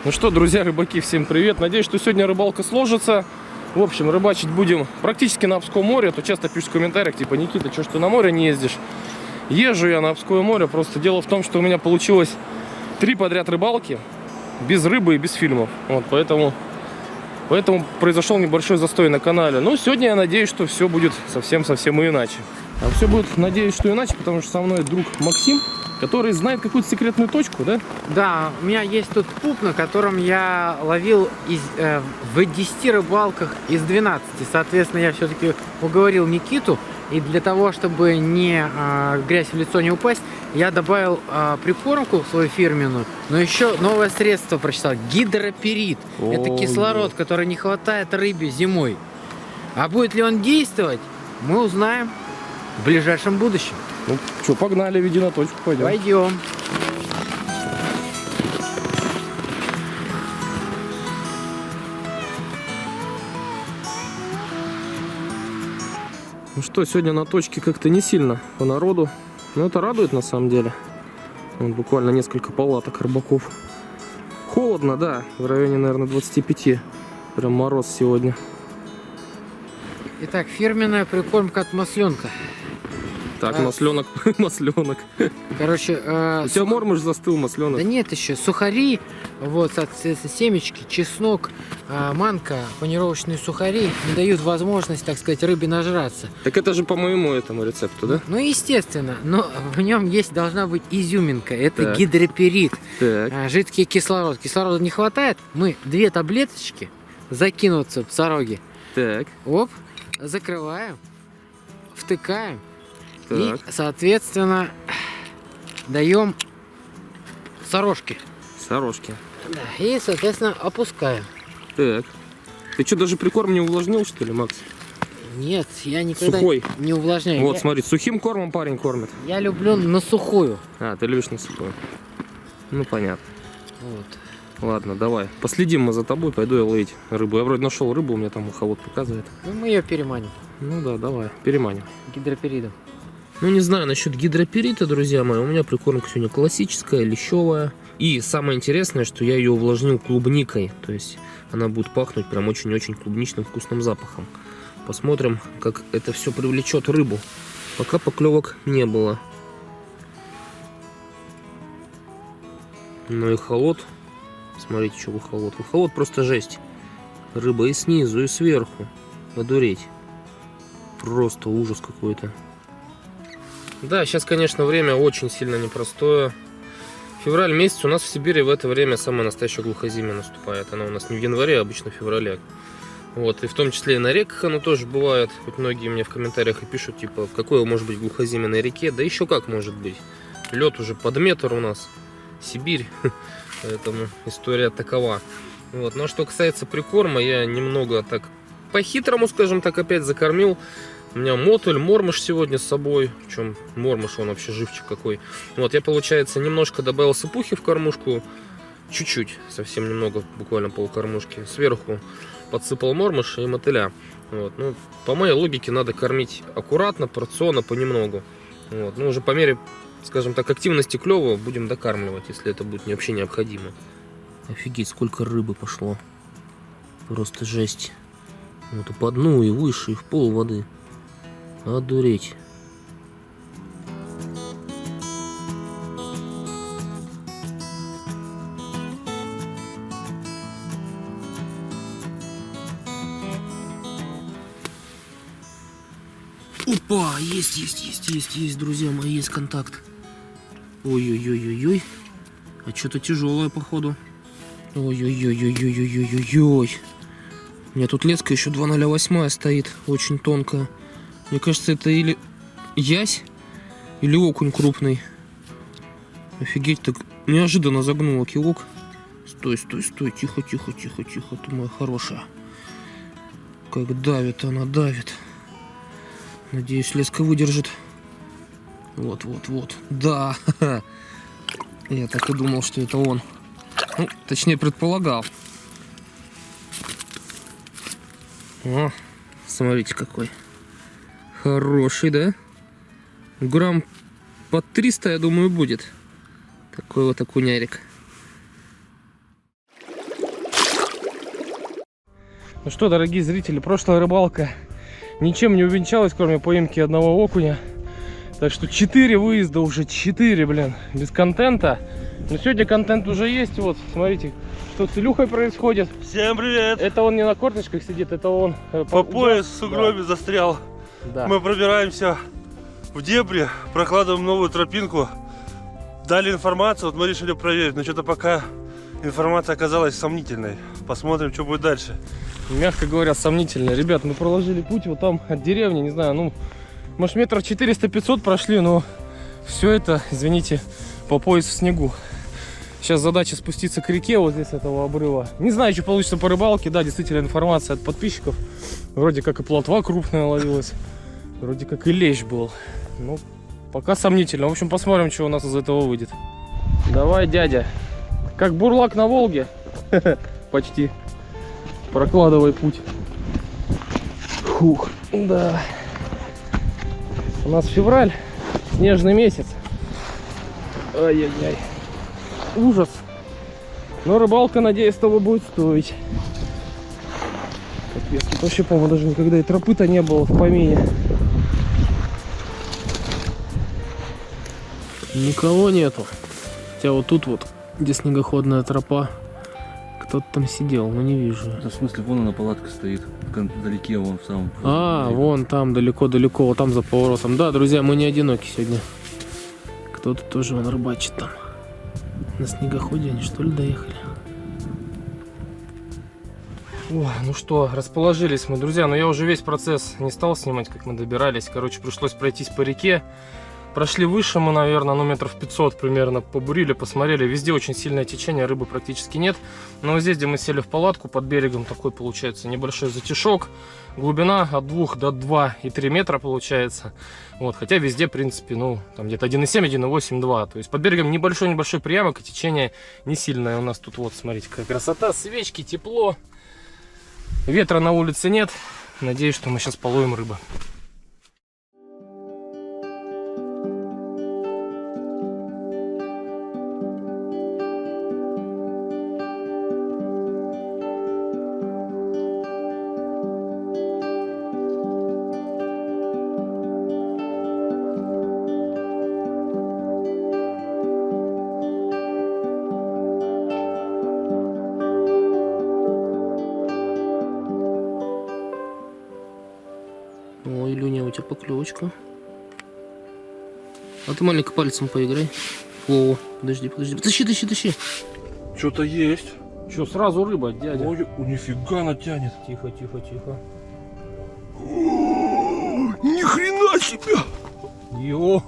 Ну что, друзья, рыбаки, всем привет. Надеюсь, что сегодня рыбалка сложится. В общем, рыбачить будем практически на Обском море. То часто пишут в комментариях, типа, Никита, что ж ты на море не ездишь? Езжу я на Обское море. Просто дело в том, что у меня получилось 3 подряд рыбалки без рыбы и без фильмов. Вот, поэтому произошел небольшой застой на канале. Но сегодня я надеюсь, что все будет совсем и иначе. А все будет, надеюсь, что иначе, потому что со мной друг Максим, который знает какую-то секретную точку, да? Да, у меня есть тут пуп, на котором я ловил в 10 рыбалках из 12. Соответственно, я все-таки уговорил Никиту. И для того, чтобы не грязь в лицо не упасть, я добавил прикормку свою фирменную. Но еще новое средство прочитал. Гидроперит. Это кислород, который не хватает рыбе зимой. А будет ли он действовать, мы узнаем в ближайшем будущем. Ну что, погнали, веди на точку, пойдем. Пойдем. Ну что, сегодня на точке как-то не сильно по народу. Но это радует на самом деле. Вот буквально несколько палаток рыбаков. Холодно, да, в районе, наверное, 25. Прям мороз сегодня. Итак, фирменная прикормка от масленка. Так, масленок. Короче, У тебя мормыш застыл, масленок. да нет, еще сухари, вот, соответственно, семечки, чеснок, манка, панировочные сухари не дают возможность, так сказать, рыбе нажраться. Так это же по моему этому рецепту, да? Ну, естественно, но в нем должна быть изюминка. Это Так. гидроперит, Так. жидкий кислород. Кислорода не хватает, мы 2 таблеточки закинуться в сороги, Так. оп, закрываем, втыкаем. И, Так. соответственно, даем сорожки. Сорожки. И, соответственно, опускаем. Так. Ты что, даже прикорм не увлажнил, что ли, Макс? Нет, я никогда Сухой. не увлажняю. Вот, смотри, сухим кормом парень кормит. Я люблю на сухую. А, ты любишь на сухую. Ну, понятно. Вот. Ладно, давай. Последим мы за тобой, пойду я ловить рыбу. Я вроде нашел рыбу, у меня там уховод показывает. Ну, мы ее переманим Ну да, давай, переманим. гидроперидом. Ну, не знаю насчет гидроперита, друзья мои. У меня прикормка сегодня классическая, лещевая. И самое интересное, что я ее увлажнил клубникой. То есть она будет пахнуть прям очень-очень клубничным вкусным запахом. Посмотрим, как это все привлечет рыбу. Пока поклевок не было. Ну и холод. Смотрите, что выхолод. Выхолод просто жесть. Рыба и снизу, и сверху. Одуреть. Просто ужас какой-то. Да, сейчас, конечно, время очень сильно непростое. Февраль месяц у нас в Сибири в это время самое настоящее глухозимье наступает. Оно у нас не в январе, а обычно в феврале. Вот, и в том числе и на реках оно тоже бывает. Хоть многие мне в комментариях и пишут, типа, какое может быть глухозимье на реке. Да еще как может быть. Лед уже под метр у нас. Сибирь. Поэтому история такова. Вот. Но что касается прикорма, я немного так по-хитрому, скажем так, опять закормил. У меня мотыль, мормыш сегодня с собой. Причем мормыш, он вообще живчик какой. Вот, я, получается, немножко добавил сыпухи в кормушку. Чуть-чуть, совсем немного, буквально полкормушки. Сверху подсыпал мормыш и мотыля. Вот. Ну, по моей логике, надо кормить аккуратно, порционно, понемногу. Вот. Ну, уже по мере, скажем так, активности клёва будем докармливать, если это будет вообще необходимо. Офигеть, сколько рыбы пошло. Просто жесть. Вот и по дну, и выше, и в пол воды. Одуреть. Опа, есть, друзья мои, есть контакт. Ой-ой-ой-ой-ой. А что-то тяжелое, походу. Ой-ой-ой-ой-ой-ой-ой-ой. У меня тут леска еще 2,08 стоит, очень тонкая. Мне кажется, это или ясь, или окунь крупный. Офигеть, так неожиданно загнула килок. Стой, тихо, ты моя хорошая. Как давит она, давит. Надеюсь, леска выдержит. Вот. Да. Я так и думал, что это он. Ну, точнее, предполагал. О, смотрите, какой. Хороший, да? Грамм под 300, я думаю, будет. Такой вот окунярик. Ну что, дорогие зрители, прошлая рыбалка ничем не увенчалась, кроме поимки одного окуня. Так что 4 выезда уже, 4, блин, без контента. Но сегодня контент уже есть. Вот, смотрите, что с Илюхой происходит. Всем привет! Это он не на корточках сидит, это он По пояс в сугробе застрял. Да. Мы пробираемся в дебри, прокладываем новую тропинку. Дали информацию, вот мы решили проверить, но что-то пока информация оказалась сомнительной. Посмотрим, что будет дальше. Мягко говоря, сомнительно. Ребят, мы проложили путь вот там от деревни, не знаю, ну, может, метров 400-500 прошли, но все это, извините, по пояс в снегу. Сейчас задача спуститься к реке вот здесь, с этого обрыва. Не знаю, что получится по рыбалке. Да, действительно, информация от подписчиков. Вроде как и плотва крупная ловилась. Вроде как и лещ был. Ну, пока сомнительно. В общем, посмотрим, что у нас из этого выйдет. Давай, дядя. Как бурлак на Волге. Почти. Прокладывай путь. Фух, да. У нас февраль, снежный месяц. Ай-яй-яй. Ужас. Но рыбалка, надеюсь, того будет стоить. Капец, тут вообще, по-моему, даже никогда и тропы-то не было в помине. Никого нету. Хотя вот тут вот, где снегоходная тропа, кто-то там сидел, но не вижу. Да, в смысле, вон она палатка стоит, вдалеке, вон в самом... А, вон там, далеко-далеко, вот там за поворотом. Да, друзья, мы не одиноки сегодня. Кто-то тоже вон рыбачит там. На снегоходе они что ли доехали? О, ну что, расположились мы, друзья. Но я уже весь процесс не стал снимать, как мы добирались. Короче, пришлось пройтись по реке. Прошли выше мы, наверное, ну метров 500 примерно, побурили, посмотрели. Везде очень сильное течение, рыбы практически нет. Но вот здесь, где мы сели в палатку, под берегом такой получается небольшой затишок. Глубина от 2 до 2,3 метра получается. Вот, хотя везде, в принципе, ну, там где-то 1,7, 1,8, 2. То есть под берегом небольшой приямок, и течение не сильное. У нас тут вот, смотрите, какая красота, свечки, тепло. Ветра на улице нет. Надеюсь, что мы сейчас половим рыбу. Ой, Илюня, у тебя поклевочка. А ты маленько пальцем поиграй. О, подожди. Тащи. Что-то есть. Что, сразу рыба, дядя? Ой, нифига она тянет. Тихо. Ни хрена себе! Йо!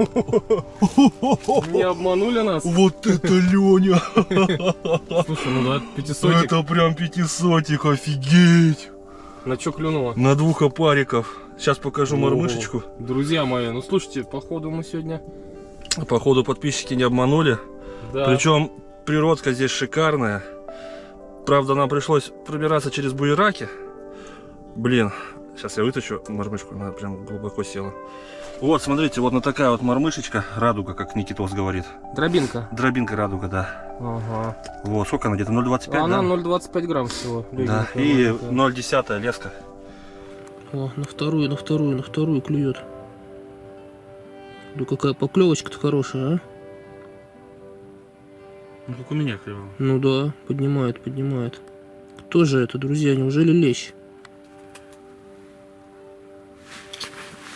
Не обманули нас? Вот это Леня! Слушай, ну да, 500. Это прям 500, офигеть! На что клюнуло? На 2 опариков. Сейчас покажу мормышечку. Друзья мои, ну слушайте, походу мы сегодня... Походу подписчики не обманули. Да. Причем природка здесь шикарная. Правда, нам пришлось пробираться через буераки. Блин, сейчас я вытащу мормышку, она прям глубоко села. Вот, смотрите, вот на такая вот мормышечка, радуга, как Никитос говорит. Дробинка. Дробинка радуга, да. Ага. Вот, сколько она где-то, 0,25, Она да? 0,25 грамм всего. Да, легенькая, и маленькая. 0,1 леска. О, на вторую клюет. Да какая поклевочка-то хорошая, а? Ну, как у меня клевал. Ну да, поднимает. Кто же это, друзья? Неужели лещ?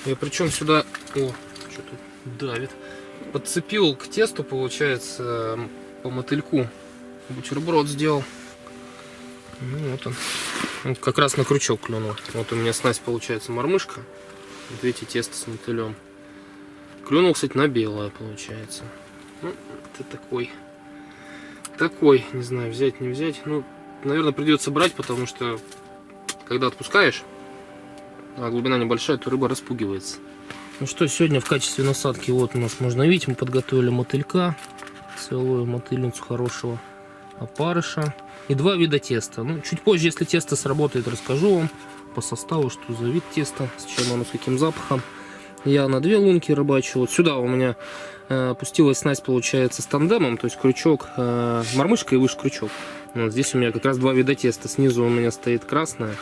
Я причем сюда... О, что-то давит. Подцепил к тесту, получается, по мотыльку. Бутерброд сделал. Ну вот он. Вот как раз на крючок клюнул. Вот у меня снасть получается мормышка. Вот видите, тесто с мотылем. Клюнул, кстати, на белое получается. Ну, это такой, не знаю, взять, не взять. Ну, наверное, придется брать, потому что когда отпускаешь, а глубина небольшая, то рыба распугивается. Ну что, сегодня в качестве насадки вот у нас можно видеть, мы подготовили мотылька, целую мотыльницу хорошего опарыша и 2 вида теста. Ну, чуть позже, если тесто сработает, расскажу вам по составу, что за вид теста, с чем оно, с каким запахом. Я на 2 лунки рыбачу. Вот сюда у меня опустилась снасть, получается, с тандемом, то есть крючок, мормышка и выше крючок. Вот здесь у меня как раз два вида теста. Снизу у меня стоит красное,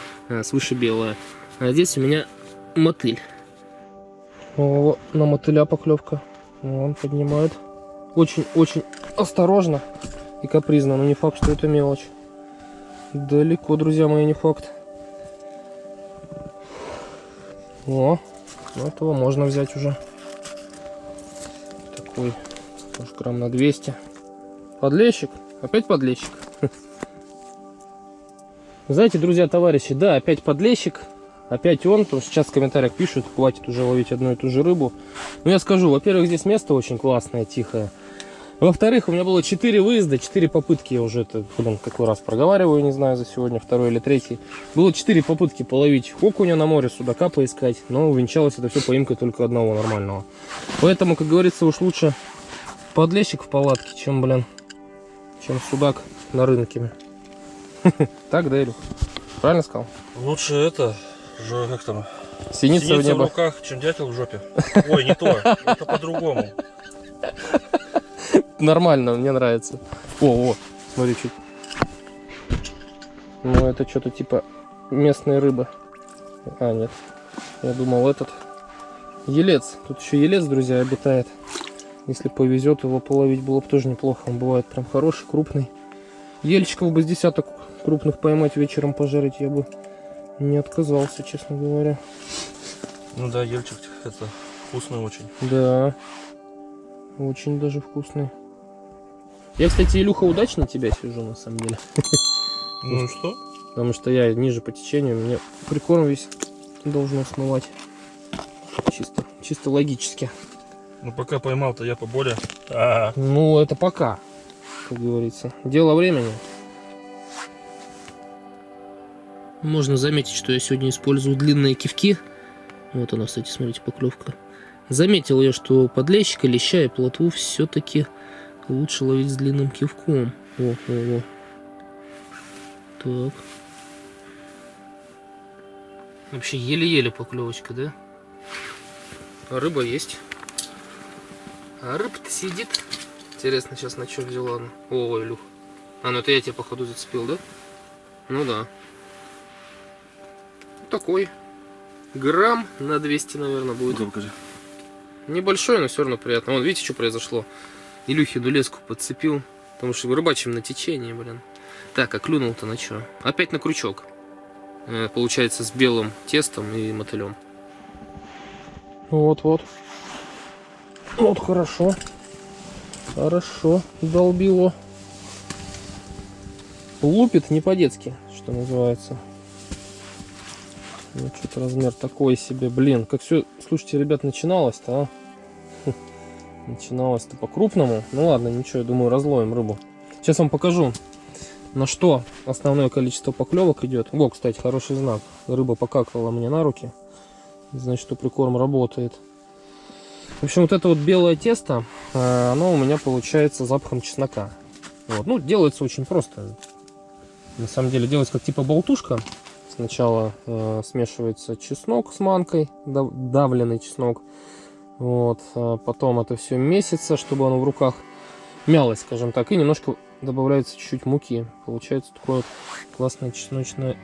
свыше белое. А здесь у меня мотыль. О, на мотыля поклевка. Он поднимает. Очень-очень осторожно и капризно. Но не факт, что это мелочь. Далеко, друзья мои, не факт. О, ну этого можно взять уже. Такой, может, грамм на 200. Подлещик. Опять подлещик. Знаете, друзья, товарищи, да, опять подлещик. Опять он, потому что сейчас в комментариях пишут, хватит уже ловить одну и ту же рыбу. Но я скажу, во-первых, здесь место очень классное, тихое. Во-вторых, у меня было 4 выезда, 4 попытки, я уже это, какой раз проговариваю, не знаю, за сегодня, второй или третий. Было 4 попытки половить окуня на море, судака поискать, но увенчалось это все поимкой только одного нормального. Поэтому, как говорится, уж лучше подлещик в палатке, чем судак на рынке. Так, да, Илюх? Правильно сказал? Лучше это, как там, Синица в в небо. руках, чем дятел в жопе. Ой, не то, это по-другому. Нормально, мне нравится. О, смотри, чуть. Ну, это что-то типа местной рыбы. А, нет. Я думал, этот елец. Тут еще елец, друзья, обитает. Если повезет, его половить было бы тоже неплохо. Он бывает прям хороший, крупный. Ельчиков бы с десяток крупных поймать вечером пожарить я бы не отказался, честно говоря. Ну да, ельчик, это вкусный очень. Да. Очень даже вкусный. Я, кстати, Илюха, удачно тебя сижу, на самом деле. Ну что? Потому что я ниже по течению, мне прикорм весь должно смывать. Чисто логически. Ну пока поймал-то я поболее. Ну, это пока, как говорится. Дело времени. Можно заметить, что я сегодня использую длинные кивки. Вот она, кстати, смотрите, поклевка. Заметил я, что подлещика, леща и плотву все-таки лучше ловить с длинным кивком. О. Так. Вообще еле-еле поклевочка, да? А рыба есть. А рыба-то сидит. Интересно, сейчас на что взяла она. О, Илюх. А, ну это я тебя, походу, зацепил, да? Ну да. Такой. Грамм на 200, наверное, будет. Ну-ка, покажи. Небольшой, но все равно приятно. Вон, видите, что произошло? Илюхину леску подцепил. Потому что рыбачим на течении, блин. Так, а клюнул-то на что? Опять на крючок. Получается, с белым тестом и мотылем. Вот. Вот, хорошо. Хорошо, долбило. Лупит не по-детски, что называется. Ну, что-то размер такой себе. Блин, как все, слушайте, ребят, начиналось-то, а? Начиналось-то по-крупному. Ну ладно, ничего, я думаю, разловим рыбу. Сейчас вам покажу, на что основное количество поклевок идет. Во, кстати, хороший знак. Рыба покакала мне на руки. Значит, что прикорм работает. В общем, вот это вот белое тесто, оно у меня получается запахом чеснока. Вот. Ну, делается очень просто. На самом деле, делается как типа болтушка. Сначала смешивается чеснок с манкой, давленный чеснок. Вот. Потом это все месится, чтобы оно в руках мялось, скажем так. И немножко добавляется чуть-чуть муки. Получается такое вот классное чесночное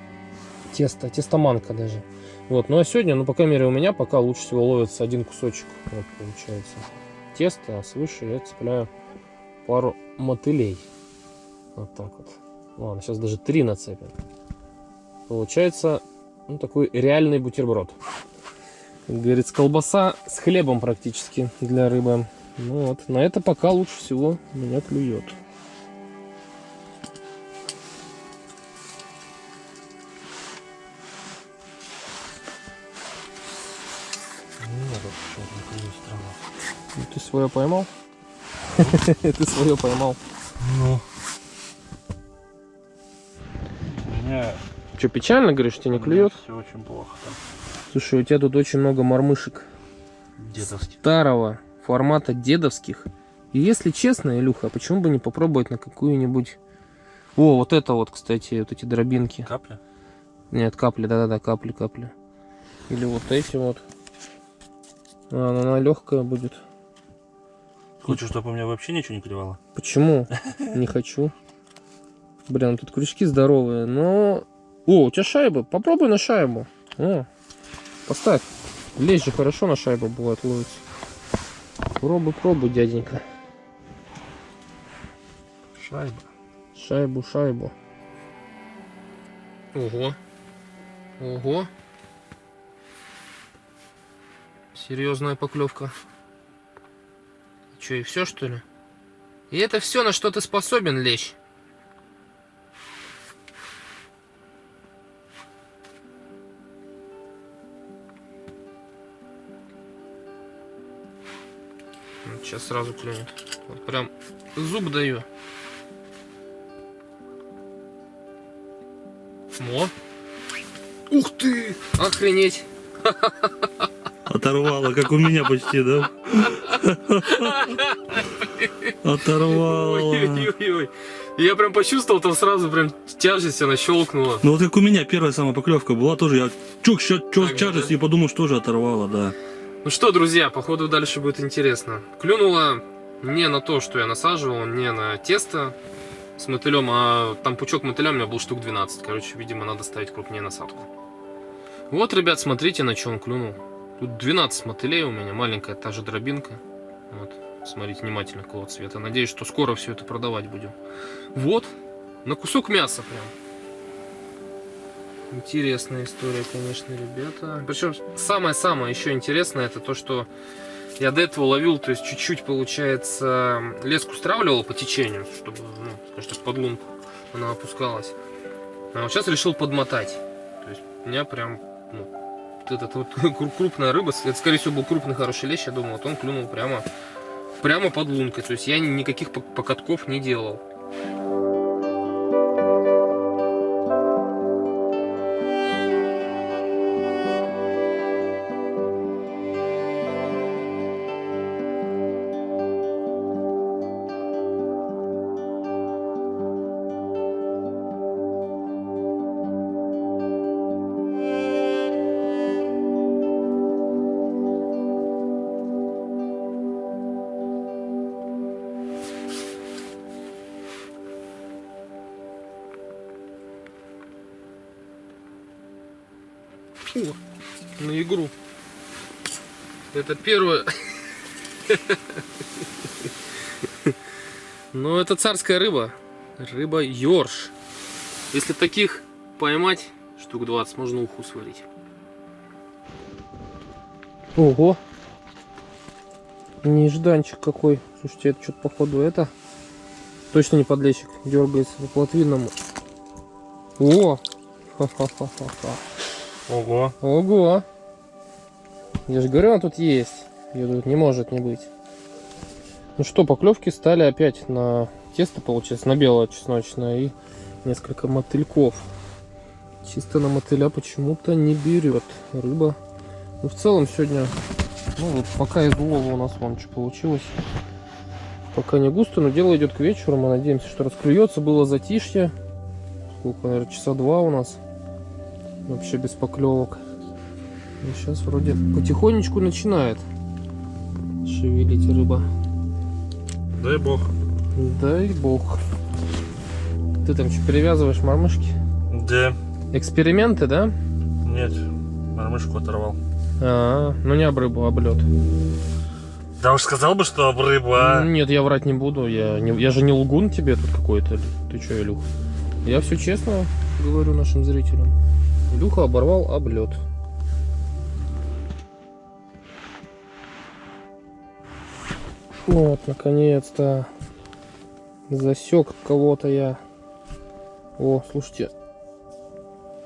тесто. Тестоманка даже. Вот. Ну а сегодня, ну, по крайней мере, у меня пока лучше всего ловится один кусочек. Вот получается тесто, а свыше я цепляю пару мотылей. Вот так вот. Ладно, сейчас даже 3 нацепим. Получается, ну, такой реальный бутерброд. Как говорится, колбаса с хлебом практически для рыбы. Ну вот, на это пока лучше всего меня клюет. Ты свое поймал? Ты свое поймал. Ну. У меня Что, печально, говоришь, тебе не клюет? все очень плохо там. Слушай, у тебя тут очень много мормышек Дедовский. старого формата дедовских. И если честно, Илюха, почему бы не попробовать на какую-нибудь... О, вот это вот, кстати, вот эти дробинки. Капля? Нет, капли, да-да-да, капли. Или вот эти вот. Она легкая будет. Хочешь, чтобы у меня вообще ничего не клевало? Почему? Не хочу. Блин, тут крючки здоровые, но... О, у тебя шайба. Попробуй на шайбу. О, поставь. Лещ же хорошо на шайбу бывает ловится. Пробуй, дяденька. Шайба. Шайбу. Ого. Серьезная поклевка. Че, и все, что ли? И это все, на что ты способен, лещ? Вот сейчас сразу клюнет. Вот прям зуб даю. О! Ух ты! Охренеть! Оторвало, как у меня почти, да? Оторвало. Ой-ой-ой. Я прям почувствовал, там сразу прям тяжесть, она щелкнула. Ну вот как у меня первая самая поклевка была, тоже я чук, Так, тяжесть да? и подумал, что тоже оторвало, да. Ну что, друзья, походу дальше будет интересно. Клюнула не на то, что я насаживал, не на тесто с мотылем, а там пучок мотыля у меня был штук 12. Короче, видимо, надо ставить крупнее насадку. Вот, ребят, смотрите, на что он клюнул. Тут 12 мотылей у меня, маленькая та же дробинка. Вот, смотрите внимательно, какого цвета. Надеюсь, что скоро все это продавать будем. Вот, на кусок мяса прям. Интересная история, конечно, ребята. Причем самое-самое еще интересное, это то, что я до этого ловил, то есть чуть-чуть, получается, леску стравливал по течению, чтобы, ну, скажем так, под лунку она опускалась. А вот сейчас решил подмотать. То есть у меня прям, ну, вот эта вот крупная рыба, это, скорее всего, был крупный хороший лещ, я думаю, вот он клюнул прямо под лункой. То есть я никаких покатков не делал. О, на игру. Это первое. Но это царская рыба. Рыба ёрш. Если таких поймать, штук 20, можно уху сварить. Ого. Нежданчик какой. Слушайте, это что-то походу это. Точно не подлещик. Дергается по плотвинному. О! Ха-ха-ха-ха-ха. Ого. Ого. Я же говорю, она тут есть. Ее тут не может не быть. Ну что, поклевки стали опять на тесто, получается, на белое чесночное и несколько мотыльков. Чисто на мотыля почему-то не берет рыба. Ну, в целом сегодня, ну вот пока из улова у нас вон что получилось. Пока не густо, но дело идет к вечеру. Мы надеемся, что расклюется. Было затишье. Сколько, наверное, часа 2 у нас. Вообще без поклевок. И сейчас вроде потихонечку начинает шевелить рыба. Дай бог. Дай бог. Ты там что, перевязываешь мормышки? Где? Эксперименты, да? Нет, мормышку оторвал. Ну не об рыбу, об лед. Да уж сказал бы, что об рыбу, а? Нет, я врать не буду. Я же не лгун тебе тут какой-то. Ты что, Илюх? Я все честно говорю нашим зрителям. Илюха оборвал об лед. Вот, наконец-то засек кого-то я. О, слушайте,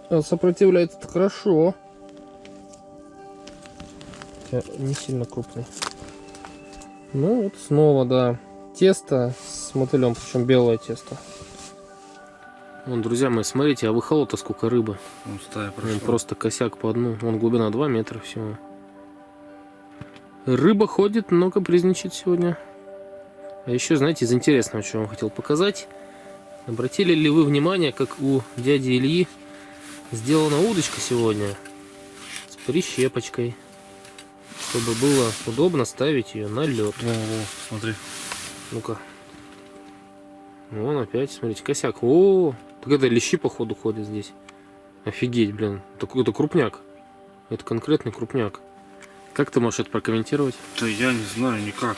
сопротивляется хорошо. Хотя не сильно крупный. Ну вот снова, да, тесто с мотылем, причем белое тесто. Вон, друзья мои, смотрите, а выхоло-то сколько рыбы. Ну, стая прошла. Вон просто косяк по дну. Вон глубина 2 метра всего. Рыба ходит, но капризничает сегодня. А еще, знаете, из интересного, что я вам хотел показать. Обратили ли вы внимание, как у дяди Ильи сделана удочка сегодня с прищепочкой, чтобы было удобно ставить ее на лед. О, смотри. Ну-ка. Вон опять, смотрите, косяк. О, так это лещи походу ходят здесь. Офигеть, блин. Это крупняк. Это конкретный крупняк. Как ты можешь это прокомментировать? Да я не знаю никак.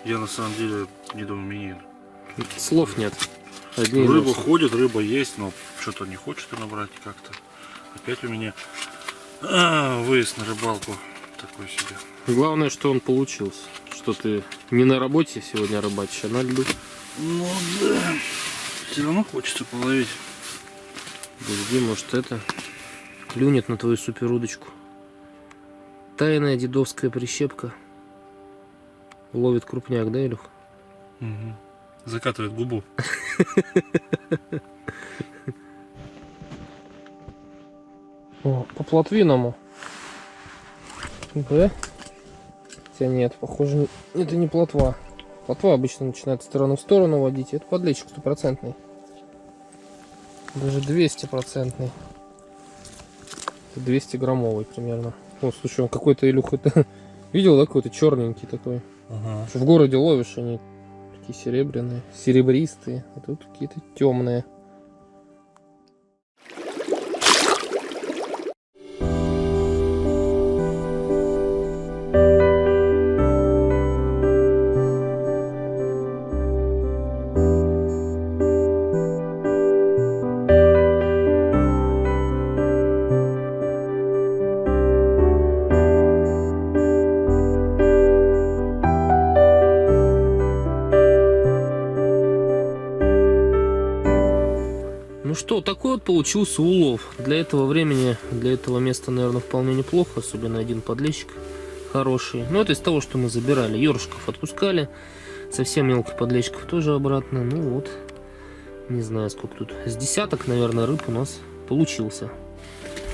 Я на самом деле недоумею. Слов нет. Одни Рыба эмоции. ходит, рыба есть, но что-то не хочет ее набрать как-то. Опять у меня выезд на рыбалку такой себе. Главное, что он получился. Что ты не на работе сегодня рыбачишь, а на льду. Ну да. Все равно хочется половить. Подожди, может это клюнет на твою супер удочку. Тайная дедовская прищепка. Ловит крупняк, да, Илюх? Угу. Закатывает губу. О, по плотвиному. Да? Хотя нет, похоже, это не плотва. Плотва обычно начинает сторону в сторону водить. Это подлещик 100%. Даже 200%. Это 200 граммовый примерно. О, слушай, он какой-то, Илюх, это... Видел, да, какой-то черненький такой? Ага. В городе ловишь, они такие серебряные, серебристые, а тут какие-то темные. Ну что, такой вот получился улов. Для этого времени, для этого места, наверное, вполне неплохо. Особенно один подлещик хороший. Но это из того, что мы забирали. Ёршиков отпускали. Совсем мелких подлещиков тоже обратно. Ну вот, не знаю, сколько тут. С десяток, наверное, рыб у нас получился.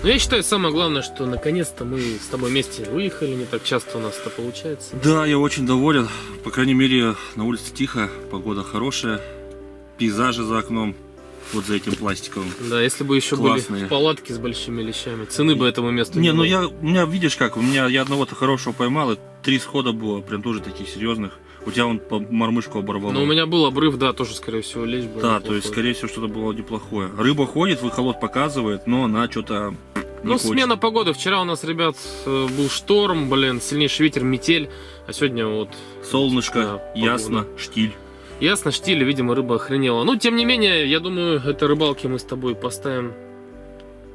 Но я считаю, самое главное, что наконец-то мы с тобой вместе выехали. Не так часто у нас это получается. Да, я очень доволен. По крайней мере, на улице тихо, погода хорошая. Пейзажи за окном. Вот за этим пластиковым. Да, если бы еще Классные. были палатки с большими лещами, цены бы этому месту Не, ну было. у меня, видишь как, я одного-то хорошего поймал, и 3 схода было, прям тоже таких серьезных. У тебя он по мормышку оборвал. Но у меня был обрыв, да, тоже, скорее всего, лещ был. Да, неплохой. то есть, скорее всего, что-то было неплохое. Рыба ходит, выхолод показывает, но она что-то не Ну, хочет. смена погоды. Вчера у нас, ребят, был шторм, блин, сильнейший ветер, метель. А сегодня вот... Солнышко, Да, ясно, погода. штиль. Ясно, штиль, видимо, рыба охренела. Ну, тем не менее, я думаю, это рыбалки мы с тобой поставим.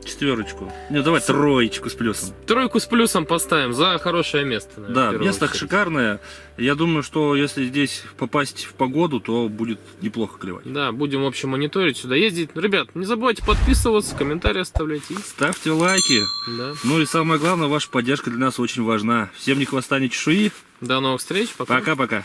4. Не, давай 3 с плюсом. 3 с плюсом поставим за хорошее место. наверное, Да, в первую место очередь. шикарное. Я думаю, что если здесь попасть в погоду, то будет неплохо клевать. Да, будем, в общем, мониторить, сюда ездить. Ребят, не забывайте подписываться, комментарии оставлять. И... Ставьте лайки. Да. Ну и самое главное, ваша поддержка для нас очень важна. Всем ни хвоста, ни чешуи. До новых встреч. Пока. Пока-пока.